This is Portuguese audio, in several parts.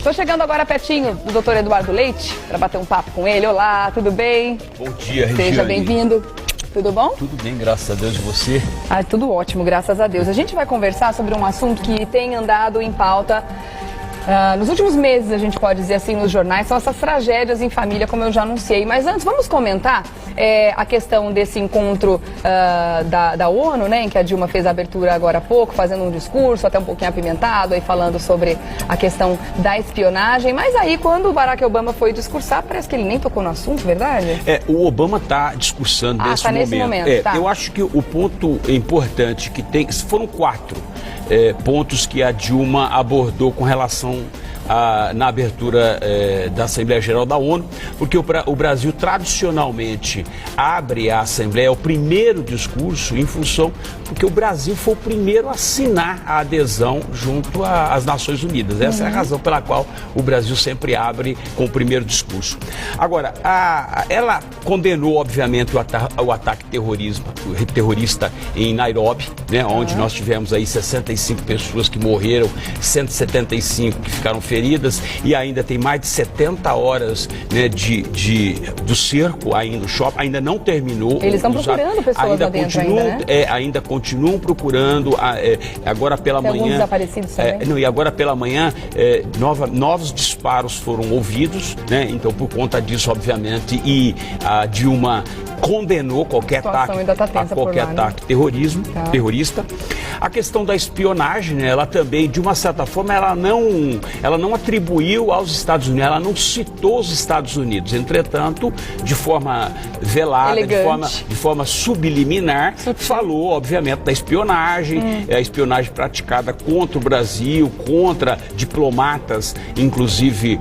Estou chegando agora pertinho do Dr. Eduardo Leite para bater um papo com ele. Olá, tudo bem? Bom dia, Regiane. Seja bem-vindo. Tudo bom? Tudo bem, graças a Deus. E você? Tudo ótimo, graças a Deus. A gente vai conversar sobre um assunto que tem andado em pauta nos últimos meses, a gente pode dizer assim, nos jornais, são essas tragédias em família, como eu já anunciei. Mas antes, vamos comentar a questão desse encontro da ONU, né, em que a Dilma fez a abertura agora há pouco, fazendo um discurso até um pouquinho apimentado, aí falando sobre a questão da espionagem. Mas aí, quando o Barack Obama foi discursar, parece que ele nem tocou no assunto, verdade? O Obama está discursando nesse momento. Nesse momento, tá. Eu acho que o ponto importante que tem, foram 4 pontos que a Dilma abordou com relação na abertura da Assembleia Geral da ONU, porque o Brasil tradicionalmente abre a Assembleia, o primeiro discurso, em função, porque o Brasil foi o primeiro a assinar a adesão junto às Nações Unidas. Essa é a razão pela qual o Brasil sempre abre com o primeiro discurso. Agora, ela condenou, obviamente, o ataque terrorista em Nairobi, né, onde nós tivemos aí 65 pessoas que morreram, 175 que ficaram feridas, e ainda tem mais de 70 horas, né, do cerco ainda no shopping, ainda não terminou. Eles estão procurando pessoas lá dentro ainda, né? Ainda continuam procurando, agora pela manhã... Alguns desaparecidos também? E agora pela manhã, novos disparos foram ouvidos, né? Então, por conta disso, obviamente, e a Dilma condenou qualquer ataque terrorista. A questão da espionagem, né, ela também, de uma certa forma, ela não atribuiu aos Estados Unidos, ela não citou os Estados Unidos. Entretanto, de forma velada, de forma subliminar, falou, obviamente, da espionagem, a espionagem praticada contra o Brasil, contra diplomatas, inclusive,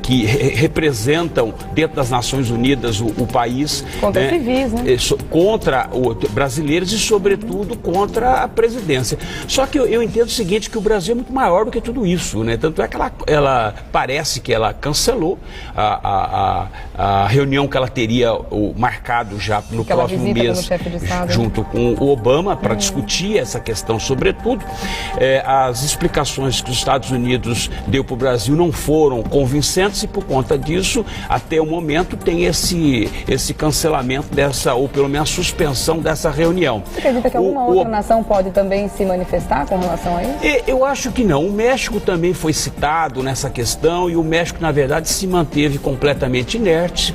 que representam dentro das Nações Unidas o país. Contra civis, né? Contra brasileiros e, sobretudo, contra a presidência. Só que eu entendo o seguinte, que o Brasil é muito maior do que tudo isso, né? Tanto é que ela parece que ela cancelou a reunião que ela teria marcado já no próximo mês, junto com o Obama, para discutir essa questão, sobretudo. As explicações que os Estados Unidos deu para o Brasil não foram convincentes, e por conta disso, até o momento, tem esse cancelamento ou pelo menos a suspensão dessa reunião. Você acredita que alguma outra nação pode também se manifestar com relação a isso? Eu acho que não. O México também foi citado nessa questão, e o México, na verdade, se manteve completamente inerte,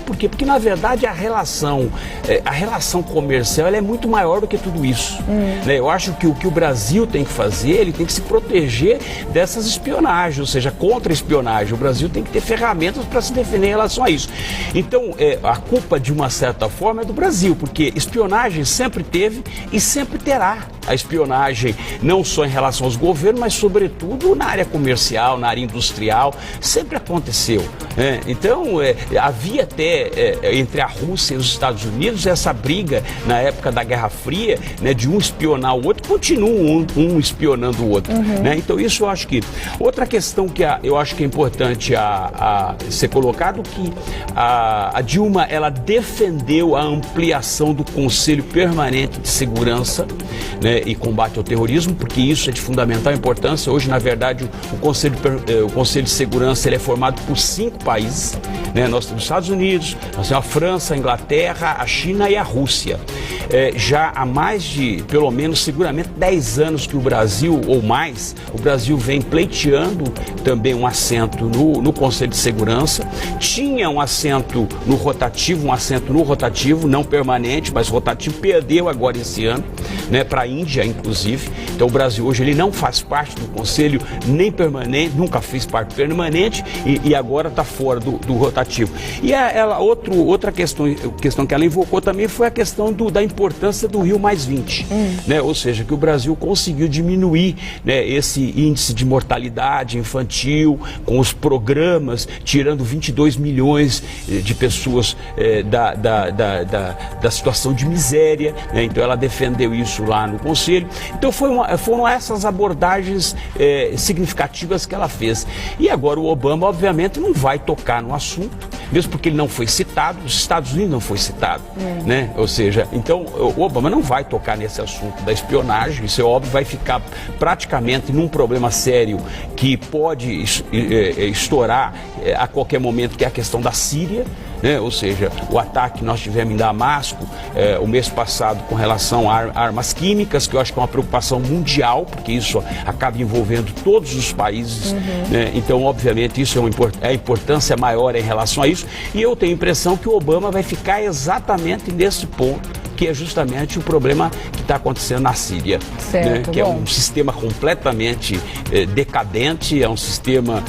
porque na verdade a relação comercial, ela é muito maior do que tudo isso. Né? Eu acho que o que o Brasil tem que fazer, ele tem que se proteger dessas espionagens, ou seja, contra a espionagem. O Brasil tem que ter ferramentas para se defender em relação a isso. Então, a culpa, de uma certa forma, é do Brasil, porque espionagem sempre teve e sempre terá. A espionagem não só em relação aos governos, mas sobretudo na área comercial, na área industrial, sempre aconteceu, né? Então, havia até entre a Rússia e os Estados Unidos essa briga na época da Guerra Fria, né, de um espionar o outro, continua um espionando o outro, né? Então, isso eu acho que... Outra questão que eu acho que é importante a ser colocado, que a Dilma, ela defendeu a ampliação do Conselho Permanente de Segurança, né, e Combate ao Terrorismo, porque isso é de fundamental importância. Hoje, na verdade, o Conselho de Segurança, ele é formado por 5 países, né? Nós temos os Estados Unidos, nós temos a França, a Inglaterra, a China e a Rússia. Já há mais de, pelo menos, seguramente 10 anos que o Brasil, ou mais, o Brasil vem pleiteando também um assento no Conselho de Segurança. Tinha um assento no rotativo, não permanente, mas rotativo, perdeu agora esse ano, né, para a Índia, inclusive. Então o Brasil hoje, ele não faz parte do Conselho nem permanente, nunca fez parte permanente, e agora está fora do rotativo. E outra questão que ela invocou também foi a questão da importância do Rio+20, né? Ou seja, que o Brasil conseguiu diminuir, né, esse índice de mortalidade infantil com os programas, tirando 22 milhões de pessoas da situação de miséria, né? Então ela defendeu isso lá no Conselho. Então foram essas abordagens significativas que ela fez. E agora o Obama, obviamente, não vai tocar no assunto, mesmo porque ele não foi citado, os Estados Unidos não foi citado, né? Ou seja, então o Obama não vai tocar nesse assunto da espionagem, isso é óbvio, vai ficar praticamente num problema sério que pode estourar a qualquer momento, que é a questão da Síria, né? Ou seja, o ataque que nós tivemos em Damasco o mês passado com relação a armas químicas, que eu acho que é uma preocupação mundial, porque isso acaba envolvendo todos os países, né? Então, obviamente, isso é a importância maior em relação a isso, e eu tenho a impressão que o Obama vai ficar exatamente nesse ponto, que é justamente o problema que está acontecendo na Síria, né? Que é um sistema completamente decadente, é um sistema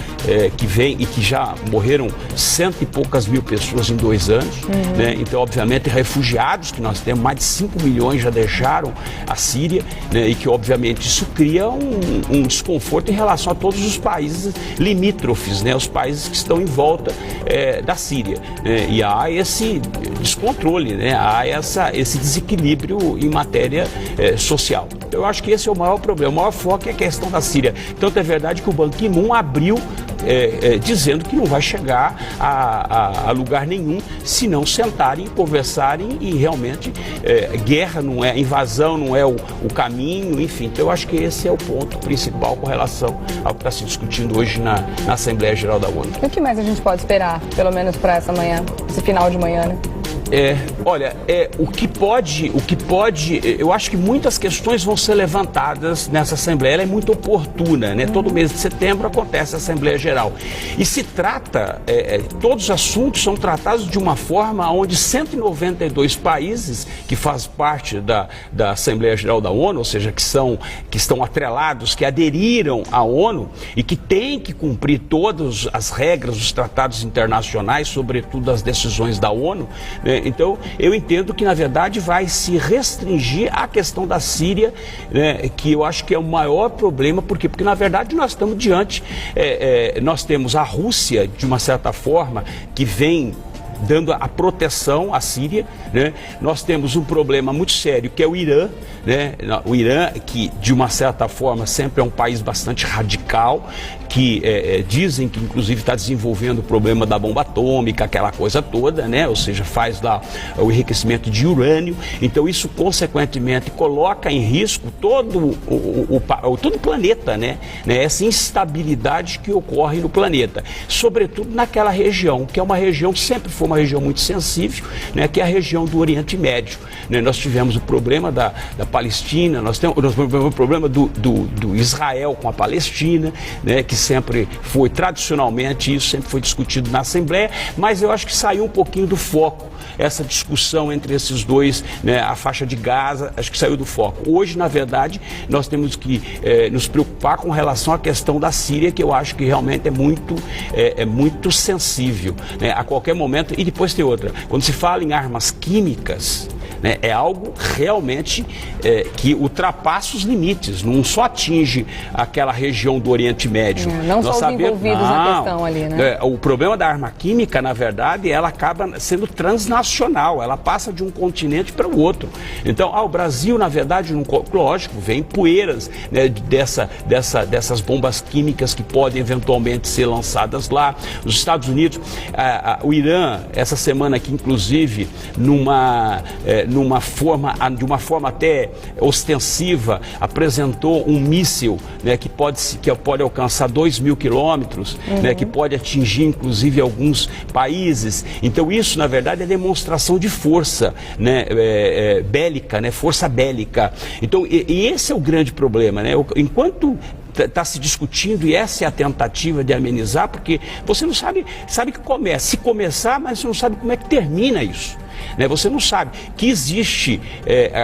que vem e que já morreram 100 e poucas mil pessoas em 2 anos, né? Então, obviamente, refugiados que nós temos, mais de 5 milhões já deixaram a Síria, né? E que, obviamente, isso cria um desconforto em relação a todos os países limítrofes, né? Os países que estão em volta da Síria, né? E há esse descontrole, né? Há esse desequilíbrio em matéria social. Eu acho que esse é o maior problema. O maior foco é a questão da Síria. Tanto é verdade que o Ban Ki-moon abriu dizendo que não vai chegar a lugar nenhum se não sentarem, conversarem e realmente guerra não é, invasão não é o caminho, enfim. Então eu acho que esse é o ponto principal com relação ao que está se discutindo hoje na Assembleia Geral da ONU. E o que mais a gente pode esperar, pelo menos para essa manhã, esse final de manhã, né? Olha, o que pode, eu acho que muitas questões vão ser levantadas nessa Assembleia, ela é muito oportuna, né? Todo mês de setembro acontece a Assembleia Geral. E se trata, todos os assuntos são tratados de uma forma onde 192 países que fazem parte da Assembleia Geral da ONU, ou seja, que estão atrelados, que aderiram à ONU e que têm que cumprir todas as regras dos tratados internacionais, sobretudo as decisões da ONU, né? Então, eu entendo que, na verdade, vai se restringir à questão da Síria, né, que eu acho que é o maior problema. Por quê? Porque, na verdade, nós estamos diante, nós temos a Rússia, de uma certa forma, que vem dando a proteção à Síria, né? Nós temos um problema muito sério, que é o Irã, né? O Irã, que de uma certa forma sempre é um país bastante radical, que dizem que inclusive está desenvolvendo o problema da bomba atômica, aquela coisa toda, né? Ou seja, faz lá o enriquecimento de urânio. Então isso consequentemente coloca em risco todo o planeta, né? Essa instabilidade que ocorre no planeta, sobretudo naquela região, que é uma região que sempre foi uma região muito sensível, né? Que é a região do Oriente Médio, né? Nós tivemos o problema da Palestina, nós temos o problema do Israel com a Palestina, né? Que sempre foi, tradicionalmente, isso sempre foi discutido na Assembleia, mas eu acho que saiu um pouquinho do foco essa discussão entre esses dois, né? A faixa de Gaza, acho que saiu do foco. Hoje, na verdade, nós temos que nos preocupar com relação à questão da Síria, que eu acho que realmente é muito sensível, né? A qualquer momento. E depois tem outra, quando se fala em armas químicas, né, é algo realmente que ultrapassa os limites, não só atinge aquela região do Oriente Médio. Não só os envolvidos na questão ali, né? O problema da arma química, na verdade, ela acaba sendo transnacional, ela passa de um continente para o outro. Então, o Brasil, na verdade, lógico, vem poeiras, né, dessas bombas químicas que podem eventualmente ser lançadas lá. Os Estados Unidos, o Irã, essa semana aqui, inclusive, de uma forma até ostensiva, apresentou um míssil, né, que pode alcançar 2.000 quilômetros, né, que pode atingir inclusive alguns países. Então isso, na verdade, é demonstração de força, né, bélica, né, força bélica. Então, e esse é o grande problema, né? Enquanto está se discutindo, e essa é a tentativa de amenizar, porque você não sabe que começa, se começar, mas você não sabe como é que termina isso. Né? Você não sabe que existe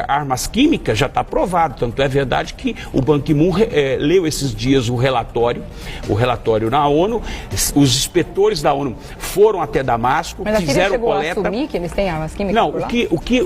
armas químicas, já está provado, tanto é verdade que o Ban Ki-moon leu esses dias o relatório na ONU, os inspetores da ONU foram até Damasco, mas fizeram coleta. A assumir que eles têm armas químicas? Não, por lá?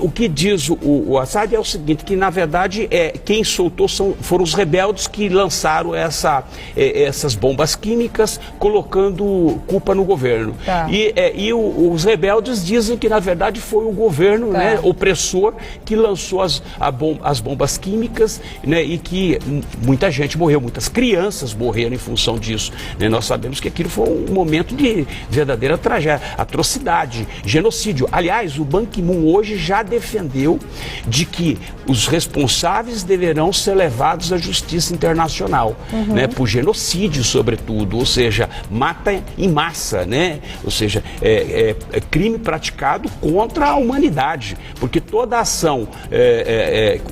o que diz o Assad é o seguinte, que na verdade quem soltou foram os rebeldes que lançaram essas bombas químicas, colocando culpa no governo. Tá. E os rebeldes dizem que na verdade foi o governo, né, opressor que lançou as bombas químicas, né, e que muita gente morreu, muitas crianças morreram em função disso. Né? Nós sabemos que aquilo foi um momento de verdadeira tragédia, atrocidade, genocídio. Aliás, o Ban Ki-moon hoje já defendeu de que os responsáveis deverão ser levados à justiça internacional, né, por genocídio, sobretudo, ou seja, mata em massa, né? Ou seja, é crime praticado contra a humanidade, porque toda ação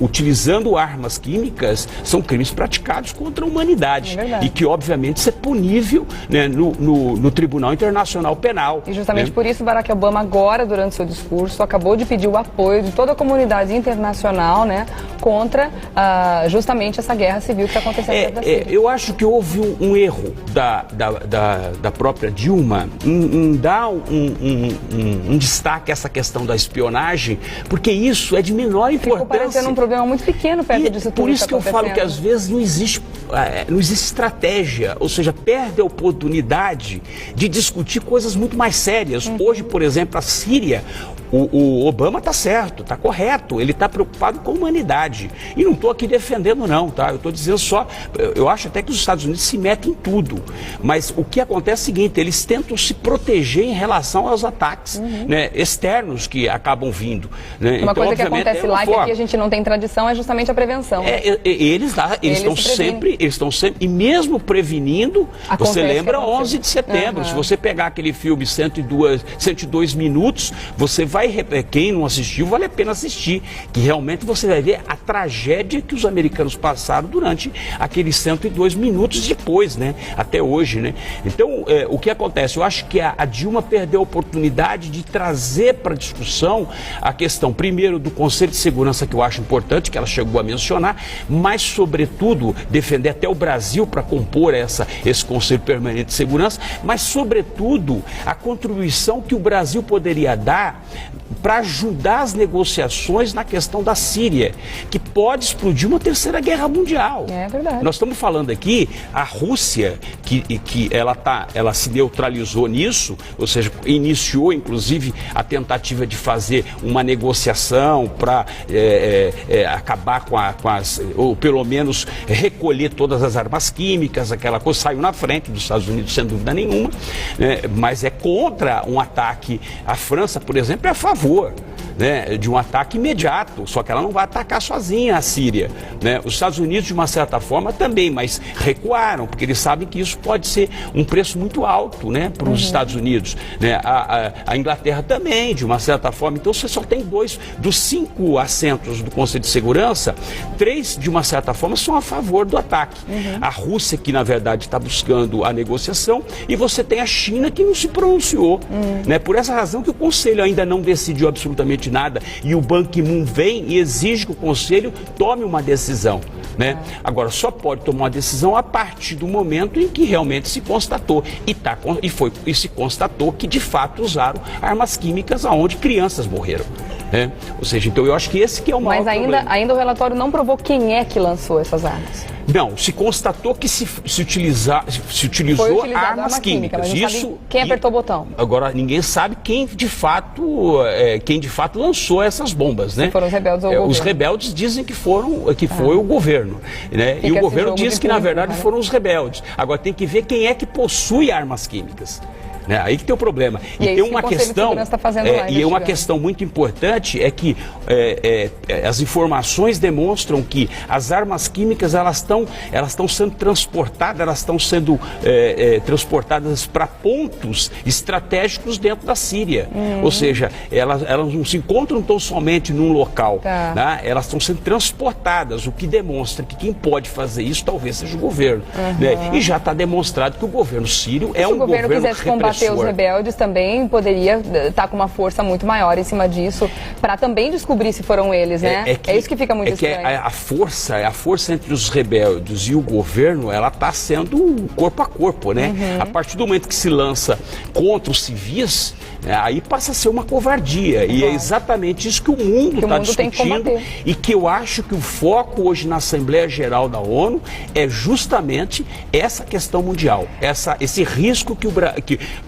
utilizando armas químicas são crimes praticados contra a humanidade e que, obviamente, isso é punível, né, no Tribunal Internacional Penal. E justamente, né? Por isso, Barack Obama agora, durante seu discurso, acabou de pedir o apoio de toda a comunidade internacional, né, contra justamente essa guerra civil que está acontecendo dentro da Síria. Eu acho que houve um erro da própria Dilma em dar um destaque a essa questão da espionagem, porque isso é de menor importância. Ficou parecendo um problema muito pequeno perto disso tudo. Por isso que eu falo que às vezes não existe estratégia, ou seja, perde a oportunidade de discutir coisas muito mais sérias. Hoje, por exemplo, a Síria, o Obama está certo, está correto, ele está preocupado com a humanidade. E não estou aqui defendendo não, tá? Eu estou dizendo só, eu acho até que os Estados Unidos se metem em tudo. Mas o que acontece é o seguinte, eles tentam se proteger em relação aos ataques, né, externos que acabam vindo. Né? Uma coisa que acontece lá, que aqui a gente não tem tradição, é justamente a prevenção. Eles estão sempre, e mesmo prevenindo, você lembra 11 de setembro, se você pegar aquele filme 102 minutos, você vai, quem não assistiu, vale a pena assistir, que realmente você vai ver a tragédia que os americanos passaram durante aqueles 102 minutos depois, né, até hoje, né. Então, o que acontece? Eu acho que a Dilma perdeu a oportunidade de trazer para discussão a questão, primeiro, do Conselho de Segurança, que eu acho importante, que ela chegou a mencionar, mas, sobretudo, defender até o Brasil para compor esse Conselho Permanente de Segurança, mas, sobretudo, a contribuição que o Brasil poderia dar para ajudar as negociações na questão da Síria, que pode explodir uma terceira guerra mundial. É verdade. Nós estamos falando aqui, a Rússia, que ela se neutralizou nisso, ou seja, iniciou inclusive a tentativa de fazer uma negociação para acabar ou pelo menos recolher todas as armas químicas, aquela coisa, saiu na frente dos Estados Unidos sem dúvida nenhuma, né, mas é contra um ataque. A França, por exemplo, é a favor, né, de um ataque imediato, só que ela não vai atacar sozinha a Síria, né? Os Estados Unidos, de uma certa forma, também, mas recuaram, porque eles sabem que isso pode ser um preço muito alto, né, para os Estados Unidos, né? A Inglaterra também, de uma certa forma. Então você só tem 2 dos 5 assentos do Conselho de Segurança, 3, de uma certa forma, são a favor do ataque. A Rússia, que na verdade está buscando a negociação, e você tem a China, que não se pronunciou, né? Por essa razão que o Conselho ainda não decidiu absolutamente nada, e o Ban Ki-moon vem e exige que o Conselho tome uma decisão, né? Agora, só pode tomar uma decisão a partir do momento em que realmente se constatou, e se constatou que de fato usaram armas químicas aonde crianças morreram. Ou seja, então eu acho que esse que é o maior problema. Mas ainda o relatório não provou quem é que lançou essas armas. Não, se constatou que se utilizou armas químicas. Mas não sabe quem apertou o botão. Agora, ninguém sabe quem de fato lançou essas bombas, né? Se foram os rebeldes ou o governo. Os rebeldes dizem que foi o governo, né? E o governo diz que, na verdade, foram os rebeldes. Agora, tem que ver quem é que possui armas químicas. Aí que tem o problema. E tem uma questão, uma questão muito importante é que as informações demonstram que as armas químicas elas estão sendo transportadas, transportadas para pontos estratégicos dentro da Síria. Ou seja, elas não se encontram tão somente num local, né? Elas estão sendo transportadas, o que demonstra que quem pode fazer isso talvez seja o governo. Né? E já está demonstrado que o governo sírio é um governo repressor. Os rebeldes também poderia estar com uma força muito maior em cima disso, para também descobrir se foram eles, né? É isso que fica muito estranho. A força entre os rebeldes e o governo, ela está sendo corpo a corpo, né? A partir do momento que se lança contra os civis, aí passa a ser uma covardia. E é exatamente isso que o mundo está discutindo, e que eu acho que o foco hoje na Assembleia Geral da ONU é justamente essa questão mundial, esse risco que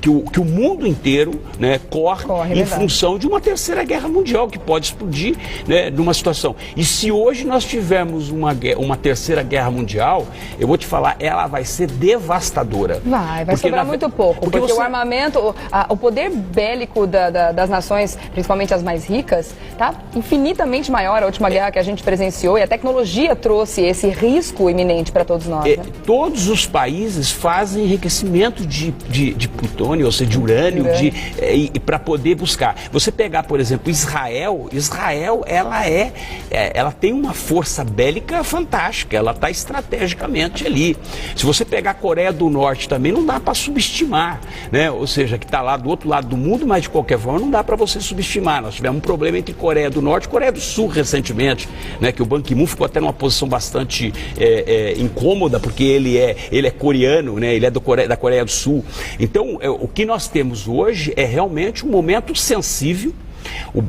que o mundo inteiro, né, corre em função de uma terceira guerra mundial que pode explodir, né, numa situação. E se hoje nós tivermos uma terceira guerra mundial, eu vou te falar, ela vai ser devastadora. Vai sobrar muito pouco, porque o armamento, o poder bélico das nações, principalmente as mais ricas, tá infinitamente maior. A última guerra que a gente presenciou, e a tecnologia trouxe esse risco iminente para todos nós. Né? Todos os países fazem enriquecimento de plutônio, ou seja, de urânio, para poder buscar. Você pegar, por exemplo, Israel, ela tem uma força bélica fantástica, ela está estrategicamente ali. Se você pegar a Coreia do Norte também, não dá para subestimar, né? Ou seja, que está lá do outro lado do mundo, mas de qualquer forma não dá para você subestimar. Nós tivemos um problema entre Coreia do Norte e Coreia do Sul recentemente, né? Que o Ban Ki-moon ficou até numa posição bastante incômoda, porque ele é coreano, né? Ele é da Coreia do Sul. Então, o que nós temos hoje é realmente um momento sensível.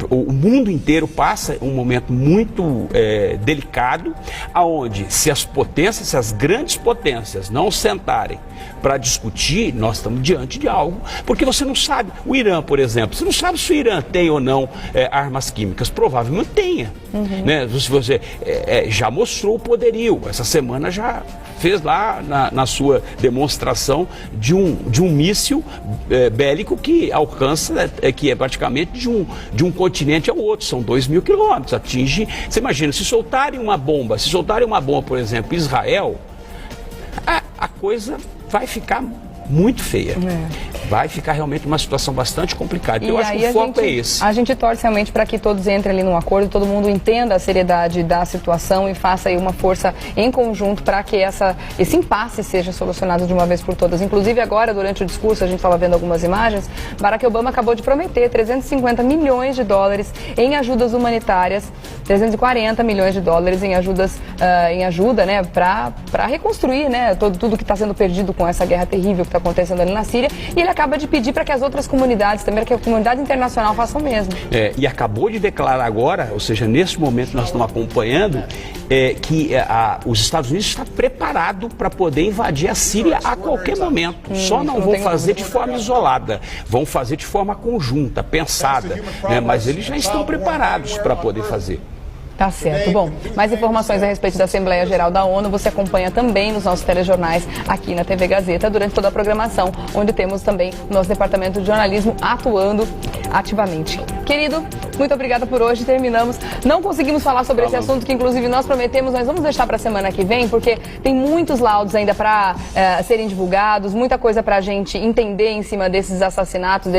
O mundo inteiro passa um momento muito delicado, aonde se as grandes potências não sentarem para discutir, nós estamos diante de algo, porque você não sabe, o Irã, por exemplo, você não sabe se o Irã tem ou não armas químicas, provavelmente tenha, né? Se você já mostrou o poderio, essa semana já fez lá na sua demonstração de um míssil bélico que alcança, que é praticamente de um continente ao outro, são 2.000 quilômetros, atinge, você imagina, se soltarem uma bomba, por exemplo, Israel, a coisa vai ficar muito feia. Vai ficar realmente uma situação bastante complicada. Eu acho que o foco é esse. A gente torce realmente para que todos entrem ali num acordo, todo mundo entenda a seriedade da situação e faça aí uma força em conjunto para que esse impasse seja solucionado de uma vez por todas. Inclusive agora, durante o discurso, a gente estava vendo algumas imagens, Barack Obama acabou de prometer 350 milhões de dólares em ajudas humanitárias, 340 milhões de dólares em ajuda, né, para reconstruir, né, tudo que está sendo perdido com essa guerra terrível que está acontecendo ali na Síria, e ele acaba de pedir para que as outras comunidades, também que a comunidade internacional façam o mesmo. E acabou de declarar agora, ou seja, nesse momento nós estamos acompanhando, que os Estados Unidos estão preparados para poder invadir a Síria a qualquer momento. Só não vão fazer de forma isolada, vão fazer de forma conjunta, pensada, né? Mas eles já estão preparados para poder fazer. Tá certo. Bom, mais informações a respeito da Assembleia Geral da ONU você acompanha também nos nossos telejornais aqui na TV Gazeta durante toda a programação, onde temos também o nosso departamento de jornalismo atuando ativamente. Querido, muito obrigada por hoje. Terminamos. Não conseguimos falar sobre esse assunto que inclusive nós prometemos, mas vamos deixar para a semana que vem, porque tem muitos laudos ainda para serem divulgados, muita coisa para a gente entender em cima desses assassinatos,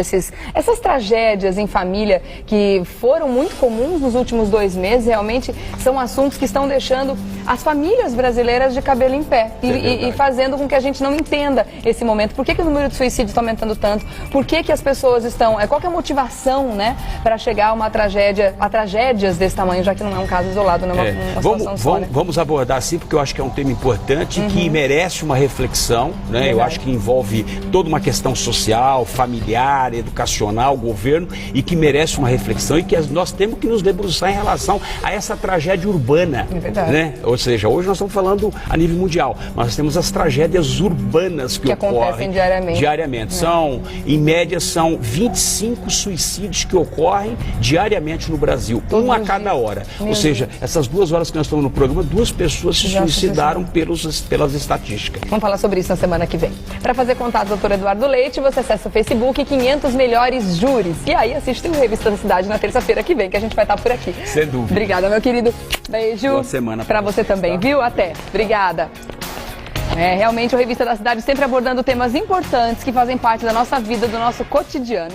essas tragédias em família que foram muito comuns nos últimos 2 meses. Realmente são assuntos que estão deixando as famílias brasileiras de cabelo em pé e fazendo com que a gente não entenda esse momento. Por que o número de suicídios está aumentando tanto? Por que as pessoas estão... Qual que é a motivação, né, para chegar a tragédias desse tamanho, já que não é um caso isolado, não é uma situação só, né? Vamos abordar assim, porque eu acho que é um tema importante que merece uma reflexão, né? Eu acho que envolve toda uma questão social, familiar, educacional, governo, e que merece uma reflexão e que nós temos que nos debruçar em relação a essa tragédia urbana, né? Ou seja, hoje nós estamos falando a nível mundial, mas nós temos as tragédias urbanas que ocorrem diariamente. Em média, são 25 suicídios que ocorrem diariamente no Brasil, um a cada hora. Ou seja, essas 2 horas que nós estamos no programa, 2 pessoas se suicidaram pelas estatísticas. Vamos falar sobre isso na semana que vem. Para fazer contato do Dr. Eduardo Leite, você acessa o Facebook 500 Melhores Júris. E aí assiste o Revista da Cidade na terça-feira que vem, que a gente vai estar por aqui. Sem dúvida. Obrigada, meu querido. Beijo. Boa semana para você também, viu? Até. Obrigada. Realmente o Revista da Cidade sempre abordando temas importantes que fazem parte da nossa vida, do nosso cotidiano.